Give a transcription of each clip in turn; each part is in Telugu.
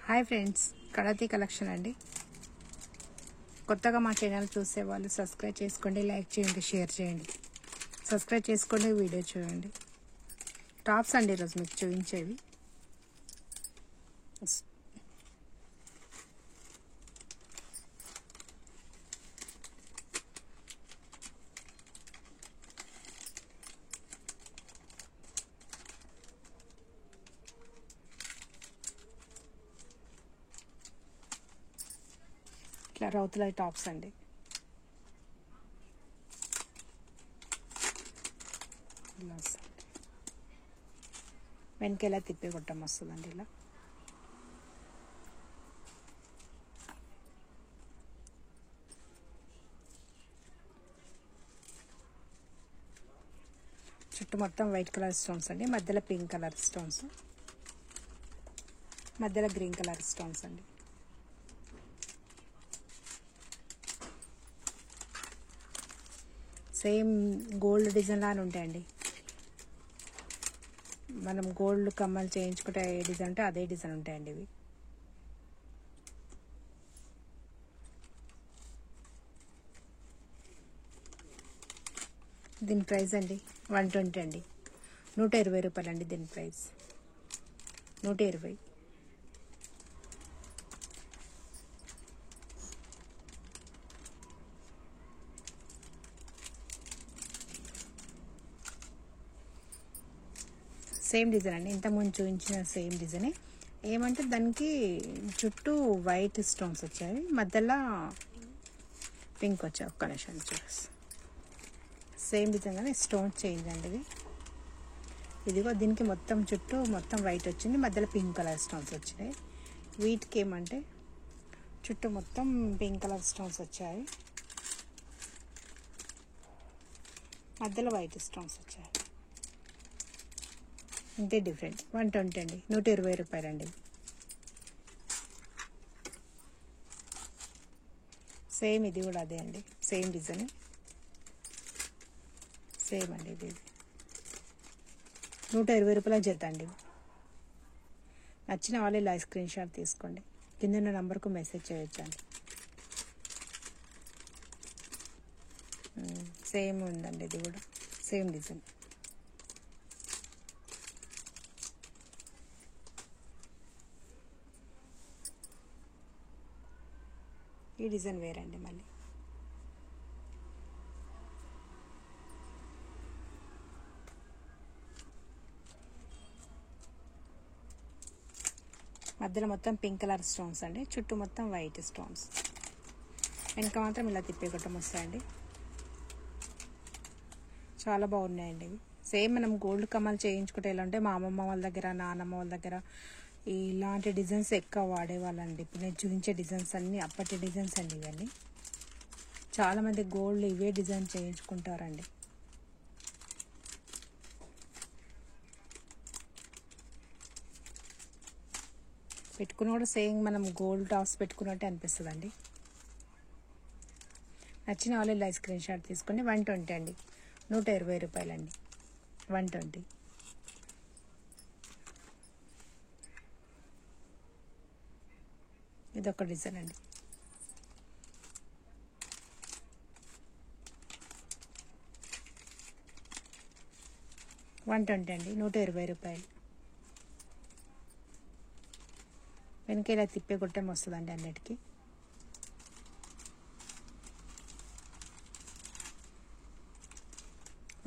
హాయ్ ఫ్రెండ్స్, కళాతి కలెక్షన్ అండి. కొత్తగా మా ఛానల్ చూసే వాళ్ళు సబ్స్క్రైబ్ చేసుకోండి, లైక్ చేయండి, షేర్ చేయండి. సబ్స్క్రైబ్ చేసుకోండి, వీడియో చూడండి. టాప్స్ అండి ఈరోజు మీకు చూపించేవి. ఇట్లా రౌతుల టాప్స్ అండి. వెనకెలా తిప్పి కొట్టం వస్తుందండి. ఇలా చుట్టూ మొత్తం వైట్ కలర్ స్టోన్స్ అండి, మధ్యలో పింక్ కలర్ స్టోన్స్, మధ్యలో గ్రీన్ కలర్ స్టోన్స్ అండి. సేమ్ గోల్డ్ డిజైన్ లానే ఉంటాయండి. మనం గోల్డ్ కమ్మలు చేయించుకుంటే ఏ డిజైన్ ఉంటే అదే డిజైన్ ఉంటాయండి ఇవి. దీని ప్రైస్ అండి 120 అండి, 120 రూపాయలు అండి. దీని ప్రైస్ 120. సేమ్ డిజైన్ అండి, ఇంతకుముందు చూపించిన సేమ్ డిజైనే. ఏమంటే దానికి చుట్టూ వైట్ స్టోన్స్ వచ్చాయి, మధ్యలో పింక్ వచ్చాయి. ఒక్క నిమిషం చూసి సేమ్ డిజైన్ కానీ స్టోన్స్ చేంజ్ అండి ఇది. ఇదిగో దీనికి మొత్తం చుట్టూ మొత్తం వైట్ వచ్చింది, మధ్యలో పింక్ కలర్ స్టోన్స్ వచ్చినాయి. వీటికి ఏమంటే చుట్టూ మొత్తం పింక్ కలర్ స్టోన్స్ వచ్చాయి, మధ్యలో వైట్ స్టోన్స్ వచ్చాయి. ఇంతే డిఫరెంట్. 120 అండి, 120 రూపాయలు అండి. సేమ్ ఇది కూడా అదే అండి, సేమ్ డిజైన్, సేమ్ అండి. ఇది 120 రూపాయలు చేద్దండి. నచ్చిన వాళ్ళు ఇలా స్క్రీన్ షాట్ తీసుకోండి, కింద ఉన్న నంబర్కు మెసేజ్ చేయొచ్చండి. సేమ్ ఉందండి, ఇది కూడా సేమ్ డిజైన్. ఈ డిజైన్ వేరండి. మళ్ళీ మధ్యలో మొత్తం పింక్ కలర్ స్టోన్స్ అండి, చుట్టూ మొత్తం వైట్ స్టోన్స్, వెనక మాత్రం ఇలా తిప్పేయటం వస్తాయండి. చాలా బాగున్నాయండి ఇవి. సేమ్ మనం గోల్డ్ కమ్మలు చేయించుకుంటే ఎలా అంటే మా అమ్మమ్మ వాళ్ళ దగ్గర, నాన్నమ్మ వాళ్ళ దగ్గర ఇలాంటి డిజైన్స్ ఎక్కువ వాడేవాళ్ళండి. ఇప్పుడు నేను చూపించే డిజైన్స్ అన్నీ అప్పటి డిజైన్స్ అండి. ఇవన్నీ చాలామంది గోల్డ్ ఇవే డిజైన్ చేయించుకుంటారండి. పెట్టుకున్న కూడా సేమ్ మనం గోల్డ్ టాప్స్ పెట్టుకున్నట్టే అనిపిస్తుంది అండి. నచ్చిన వాళ్ళు ఇలా స్క్రీన్ షాట్ తీసుకోండి. 120 అండి, 120 రూపాయలు అండి. 120. ఇదొక డిజైన్ అండి. $120 అండి, 120 రూపాయలు. వెనక ఇలా తిప్పే గుట్టం వస్తుందండి అన్నిటికీ.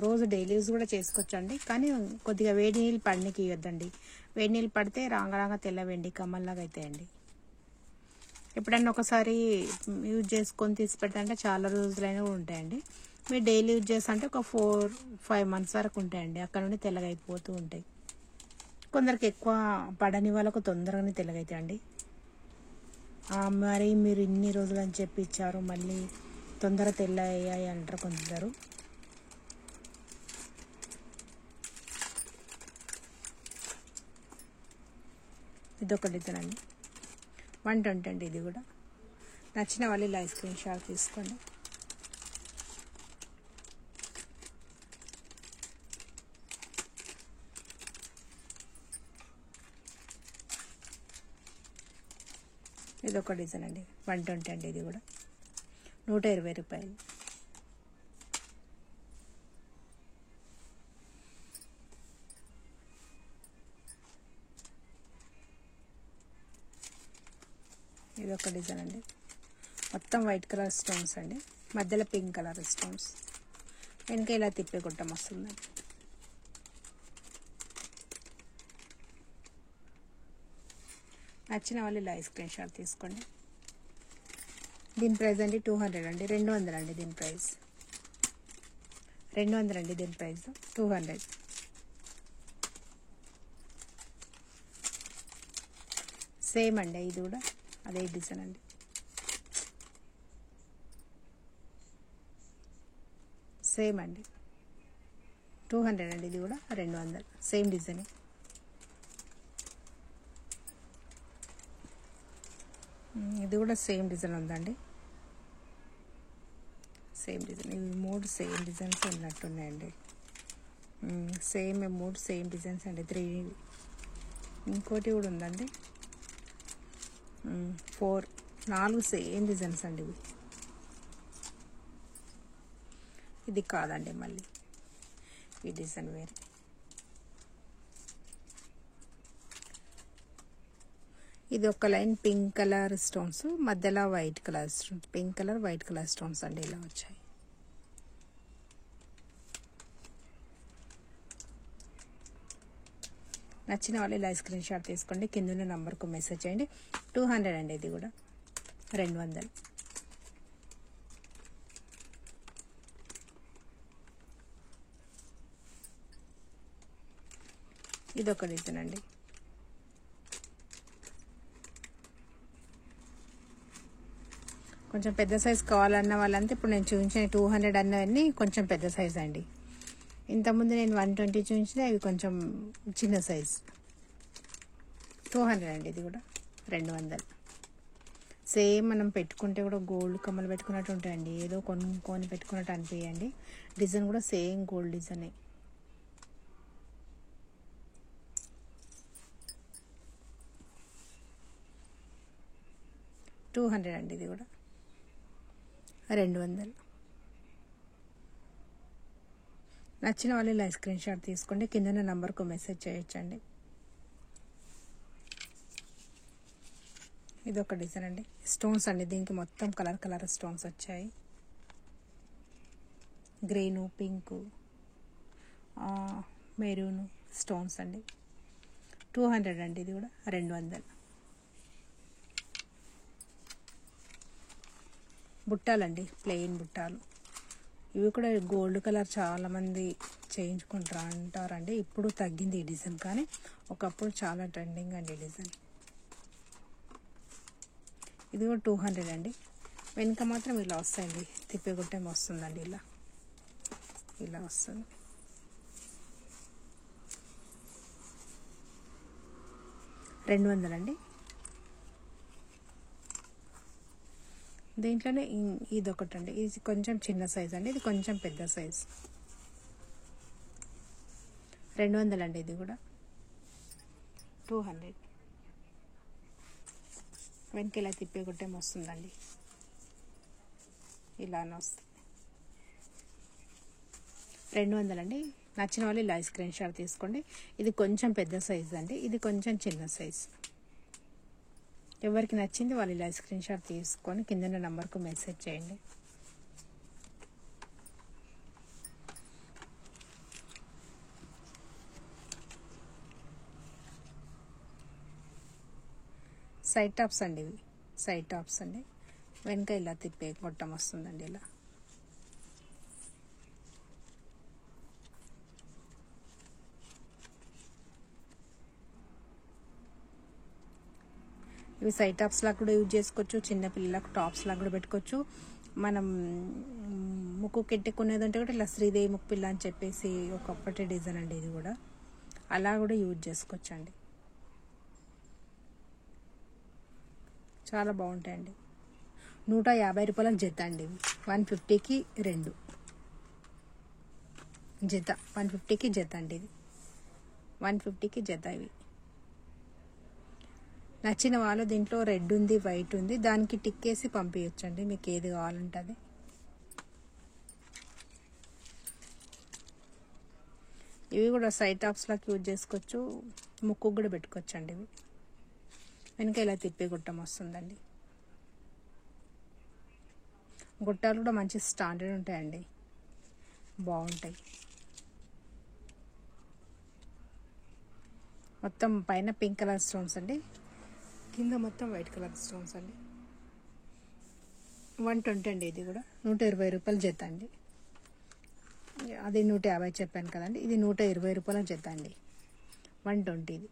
రోజు డైలీ యూజ్ కూడా చేసుకోవచ్చండి, కానీ కొద్దిగా వేడి నీళ్ళు పడనికి ఇవ్వద్దండి. వేడి నీళ్ళు పడితే రాంగ తెల్ల వెండి కమ్మల్లాగా అవుతాయండి. ఎప్పుడన్నా ఒకసారి యూజ్ చేసుకొని తీసి పెట్టంటే చాలా రోజులైనా కూడా ఉంటాయండి. మీరు డైలీ యూజ్ చేస్తుంటే ఒక 4-5 మంత్స్ వరకు ఉంటాయండి, అక్కడ నుండి తెల్లగా అయిపోతూ ఉంటాయి. కొందరికి ఎక్కువ పడని వాళ్ళకు తొందరగానే తెల్లగైతాయండి. మరి మీరు ఇన్ని రోజులు అని చెప్పి ఇచ్చారు, మళ్ళీ తొందర తెల్ల అయ్యాయి అంటారు కొందరు. ఇదొక డిజైన్ అండి, 120 అండి. ఇది కూడా నచ్చిన వాళ్ళు ఇలా స్క్రీన్ షాట్ తీసుకోండి. ఇది ఒక డిజైన్ అండి, 120 అండి. ఇది కూడా 120 రూపాయలు. ఇది ఒక డిజైన్ అండి, మొత్తం వైట్ కలర్ స్టోన్స్ అండి, మధ్యలో పింక్ కలర్ స్టోన్స్, వెనక ఇలా తిప్పే గుట్టం వస్తుందండి. నచ్చిన వాళ్ళు ఇలా స్క్రీన్ షాట్ తీసుకోండి. దీని ప్రైస్ అండి 200 అండి, 200 అండి దీని ప్రైస్, 200 అండి దీని ప్రైస్, 200. సేమ్ అండి, ఇది కూడా అదే డిజైన్ అండి. సేమ్ అండి, 200 అండి. ఇది కూడా 200, సేమ్ డిజైన్. ఇది కూడా సేమ్ డిజైన్ ఉందండి, సేమ్ డిజైన్. ఇవి 3 సేమ్ డిజైన్స్ ఉన్నట్టున్నాయండి. సేమ్ 3 సేమ్ డిజైన్స్ అండి, 3. ఇంకోటి కూడా ఉందండి, 4 సేమ్ డిజైన్స్ అండి ఇవి. ఇది కాదండి, మళ్ళీ ఈ డిజైన్ వేరే. ఇది ఒక లైన్ పింక్ కలర్ స్టోన్స్, మధ్యలో white colour stones, pink colour white colour stones అండి ఇలా వచ్చాయి. నచ్చిన వాళ్ళు ఇలా స్క్రీన్ షాట్ తీసుకోండి, కింద ఉన్న నంబర్కు మెసేజ్ చేయండి. 200 అండి, ఇది కూడా 200. ఇది ఒక డిజైన్ అండి, కొంచెం పెద్ద సైజ్ కావాలన్న వాళ్ళంతా ఇప్పుడు నేను చూపించిన 200 అన్నవన్నీ కొంచెం పెద్ద సైజ్ అండి. ఇంతకుముందు నేను 120 చూపించిన అవి కొంచెం చిన్న సైజ్. 200 అండి, ఇది కూడా 200. సేమ్ మనం పెట్టుకుంటే కూడా గోల్డ్ కమ్మలు పెట్టుకున్నట్టు ఉంటాయండి, ఏదో కొనుక్కొని పెట్టుకున్నట్టు అనిపించండి. డిజైన్ కూడా సేమ్ గోల్డ్ డిజైనే. $200 అండి, ఇది కూడా 200. నచ్చిన వాళ్ళు ఇలా స్క్రీన్ షాట్ తీసుకోండి, కింద నంబర్కు మెసేజ్ చేయొచ్చండి. ఇది ఒక డిజైన్ అండి, స్టోన్స్ అండి, దీనికి మొత్తం కలర్ కలర్ స్టోన్స్ వచ్చాయి. గ్రీను, పింకు, మెరూను స్టోన్స్ అండి. 200 అండి, ఇది కూడా 200. బుట్టాలండి, ప్లెయిన్ బుట్టాలు. ఇవి కూడా గోల్డ్ కలర్ చాలామంది చేయించుకుంటారు అంటారండి. ఇప్పుడు తగ్గింది ఈ డిజైన్, కానీ ఒకప్పుడు చాలా ట్రెండింగ్ అండి ఈ డిజైన్. ఇది కూడా 200 అండి. వెనుక మాత్రం ఇలా వస్తాయండి, తిప్పేగుట్టం వస్తుందండి, ఇలా ఇలా వస్తుంది. $200 అండి. దీంట్లోనే ఇది ఒకటి అండి, ఇది కొంచెం చిన్న సైజ్ అండి, ఇది కొంచెం పెద్ద సైజ్. 200 అండి, ఇది కూడా 200. వెనక ఇలా తిప్పే గుట్టం వస్తుందండి, ఇలానే వస్తుంది. 200 అండి. నచ్చిన వాళ్ళు ఇలా స్క్రీన్ షాట్ తీసుకోండి. ఇది కొంచెం పెద్ద సైజ్ అండి, ఇది కొంచెం చిన్న సైజ్. ఎవరికి నచ్చింది వాళ్ళు ఇలా స్క్రీన్ షాట్ తీసుకొని కింద నంబర్కు మెసేజ్ చేయండి. సైడ్ టాప్స్ అండి, ఇవి సైడ్ టాప్స్ అండి. వెనక ఇలా తిప్పే గొట్టం వస్తుందండి, ఇలా. ఇవి సైడ్ టాప్స్ లాగా కూడా యూజ్ చేసుకోవచ్చు, చిన్నపిల్లలకు టాప్స్ లాగా కూడా పెట్టుకోవచ్చు. మనం ముక్కు కెట్టుకునేది అంటే కూడా ఇలా శ్రీదేవి ముక్కు పిల్ల అని చెప్పేసి ఒకప్పటి డిజైన్ అండి, ఇది కూడా అలా కూడా యూజ్ చేసుకోవచ్చు అండి. చాలా బాగుంటాయండి. 150 రూపాయలకు జత అండి, 150కి 2 జత, 150కి జత అండి, ఇది 150కి జత. ఇవి నచ్చిన వాళ్ళు దీంట్లో రెడ్ ఉంది, వైట్ ఉంది, దానికి టిక్ వేసి పంపించండి మీకు ఏది కావాలంటే అది. ఇవి కూడా సైడ్ టాప్స్ లాగా యూజ్ చేసుకోవచ్చు, ముక్కు కూడా పెట్టుకోవచ్చు అండి. ఇవి వెనక ఇలా తిప్పి గుట్టం వస్తుందండి. గుట్టాలు కూడా మంచి స్టాండర్డ్ ఉంటాయండి, బాగుంటాయి. మొత్తం పైన పింక్ కలర్ స్టోన్స్ అండి, కింద మొత్తం వైట్ కలర్ స్టోన్స్ అండి. 120 అండి. ఇది కూడా 120 రూపాయలు జత అండి. అది 150 చెప్పాను కదండి, ఇది 120 రూపాయల జత అండి. 120 ఇది.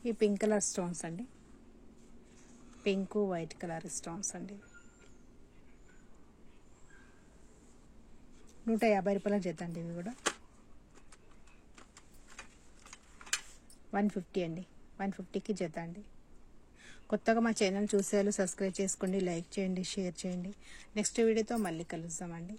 ఈ పింక్ కలర్ స్టోన్స్ అండి, పింక్ వైట్ కలర్ స్టోన్స్ అండి. 150 రూపాయల జత అండి. ఇవి కూడా 150 అండి. 150కి జత అండి. కొత్తగా మా ఛానల్ చూసేవాళ్ళు సబ్స్క్రైబ్ చేసుకోండి, లైక్ చేయండి, షేర్ చేయండి. నెక్స్ట్ వీడియోతో మళ్ళీ కలుద్దామండి.